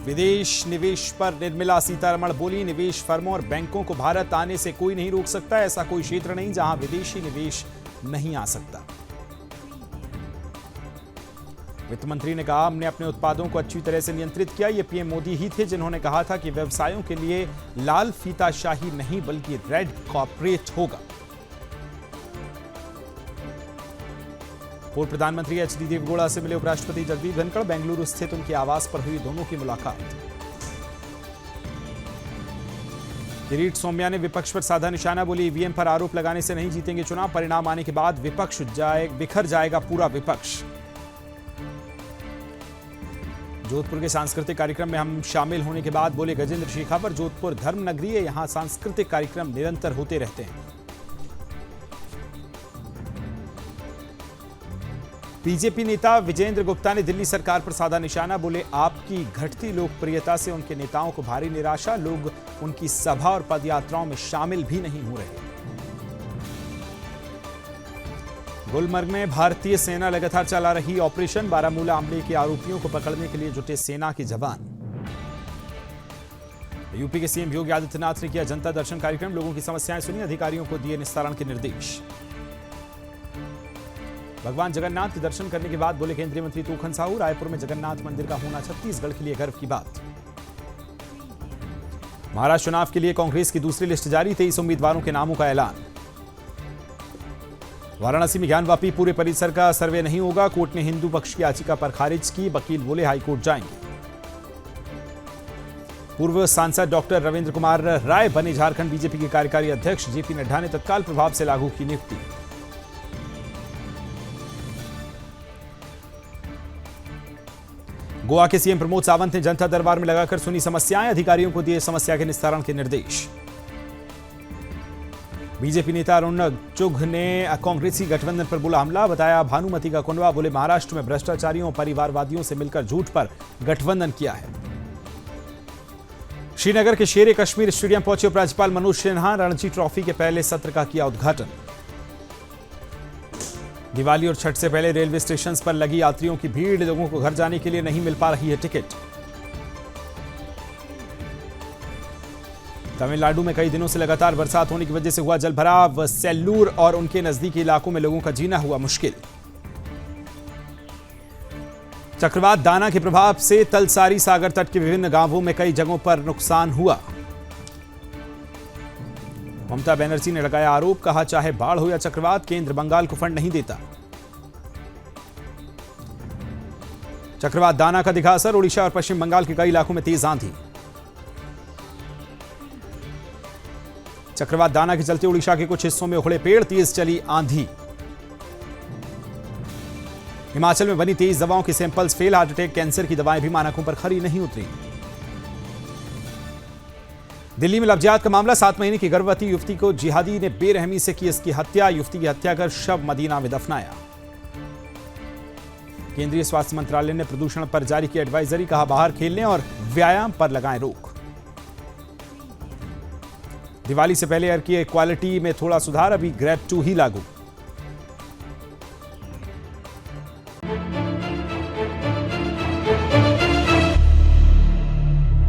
विदेश निवेश पर निर्मला सीतारमण बोली, निवेश फर्मों और बैंकों को भारत आने से कोई नहीं रोक सकता। ऐसा कोई क्षेत्र नहीं जहां विदेशी निवेश नहीं आ सकता। वित्त मंत्री ने कहा, हमने अपने उत्पादों को अच्छी तरह से नियंत्रित किया। ये पीएम मोदी ही थे जिन्होंने कहा था कि व्यवसायों के लिए लाल फीताशाही नहीं बल्कि रेड कॉर्पोरेट होगा। पूर्व प्रधानमंत्री एचडी देवगौड़ा से मिले उपराष्ट्रपति जगदीप धनखड़, बेंगलुरु स्थित उनके आवास पर हुई दोनों की मुलाकात। किरीट सोमया ने विपक्ष पर साधा निशाना, बोली ईवीएम पर आरोप लगाने से नहीं जीतेंगे चुनाव, परिणाम आने के बाद बिखर जाएगा पूरा विपक्ष। जोधपुर के सांस्कृतिक कार्यक्रम में हम शामिल होने के बाद बोले गजेंद्र शेखावत, जोधपुर धर्म नगरी है, यहां सांस्कृतिक कार्यक्रम निरंतर होते रहते हैं। बीजेपी नेता विजेंद्र गुप्ता ने दिल्ली सरकार पर साधा निशाना, बोले आपकी घटती लोकप्रियता से उनके नेताओं को भारी निराशा, लोग उनकी सभा और पदयात्राओं में शामिल भी नहीं हो रहे। गुलमर्ग में भारतीय सेना लगातार चला रही ऑपरेशन, बारामूला हमले के आरोपियों को पकड़ने के लिए जुटे सेना के जवान। यूपी के सीएम योगी आदित्यनाथ ने किया जनता दर्शन कार्यक्रम, लोगों की समस्याएं सुनी, अधिकारियों को दिए निस्तारण के निर्देश। भगवान जगन्नाथ के दर्शन करने के बाद बोले केंद्रीय मंत्री तोखन साहू, रायपुर में जगन्नाथ मंदिर का होना छत्तीसगढ़ के लिए गर्व की बात। महाराष्ट्र चुनाव के लिए कांग्रेस की दूसरी लिस्ट जारी, 23 उम्मीदवारों के नामों का ऐलान। वाराणसी में ज्ञानवापी पूरे परिसर का सर्वे नहीं होगा, कोर्ट ने हिंदू पक्ष की याचिका पर खारिज की, वकील बोले हाईकोर्ट जाएंगे। पूर्व सांसद डॉक्टर रविंद्र कुमार राय बने झारखंड बीजेपी के कार्यकारी अध्यक्ष, जेपी नड्डा ने तत्काल प्रभाव से लागू की नियुक्ति। गोवा के सीएम प्रमोद सावंत ने जनता दरबार में लगाकर सुनी समस्याएं, अधिकारियों को दिए समस्या के निस्तारण के निर्देश। बीजेपी नेता अरुण चुघ ने कांग्रेसी गठबंधन पर बोला हमला, बताया भानुमति का कुंडवा, बोले महाराष्ट्र में भ्रष्टाचारियों और परिवारवादियों से मिलकर झूठ पर गठबंधन किया है। श्रीनगर के शेर कश्मीर स्टेडियम पहुंचे उपराज्यपाल मनोज सिन्हा, रणजी ट्रॉफी के पहले सत्र का किया उद्घाटन। दिवाली और छठ से पहले रेलवे स्टेशन पर लगी यात्रियों की भीड़, लोगों को घर जाने के लिए नहीं मिल पा रही है टिकट। तमिलनाडु में कई दिनों से लगातार बरसात होने की वजह से हुआ जलभराव, सेल्लूर और उनके नजदीकी इलाकों में लोगों का जीना हुआ मुश्किल। चक्रवात दाना के प्रभाव से तलसारी सागर तट के विभिन्न गांवों में कई जगहों पर नुकसान हुआ। ममता बनर्जी ने लगाया आरोप, कहा चाहे बाढ़ हो या चक्रवात, केंद्र बंगाल को फंड नहीं देता। चक्रवात दाना का दिखा असर, ओडिशा और पश्चिम बंगाल के कई इलाकों में तेज आंधी। चक्रवात दाना के चलते ओडिशा के कुछ हिस्सों में उखड़े पेड़, तेज चली आंधी। हिमाचल में बनी तेज दवाओं के samples fail, heart attack cancer की दवाएं भी मानकों पर खरी नहीं उतरी। दिल्ली में लफ्जियात का मामला, 7 महीने की गर्भवती युवती को जिहादी ने बेरहमी से की इसकी हत्या, युवती की हत्या कर शव मदीना में दफनाया। केंद्रीय स्वास्थ्य मंत्रालय ने प्रदूषण पर जारी की एडवाइजरी, कहा बाहर खेलने और व्यायाम पर लगाएं रोक। दिवाली से पहले एयर की क्वालिटी में थोड़ा सुधार, अभी ग्रेड 2 ही लागू।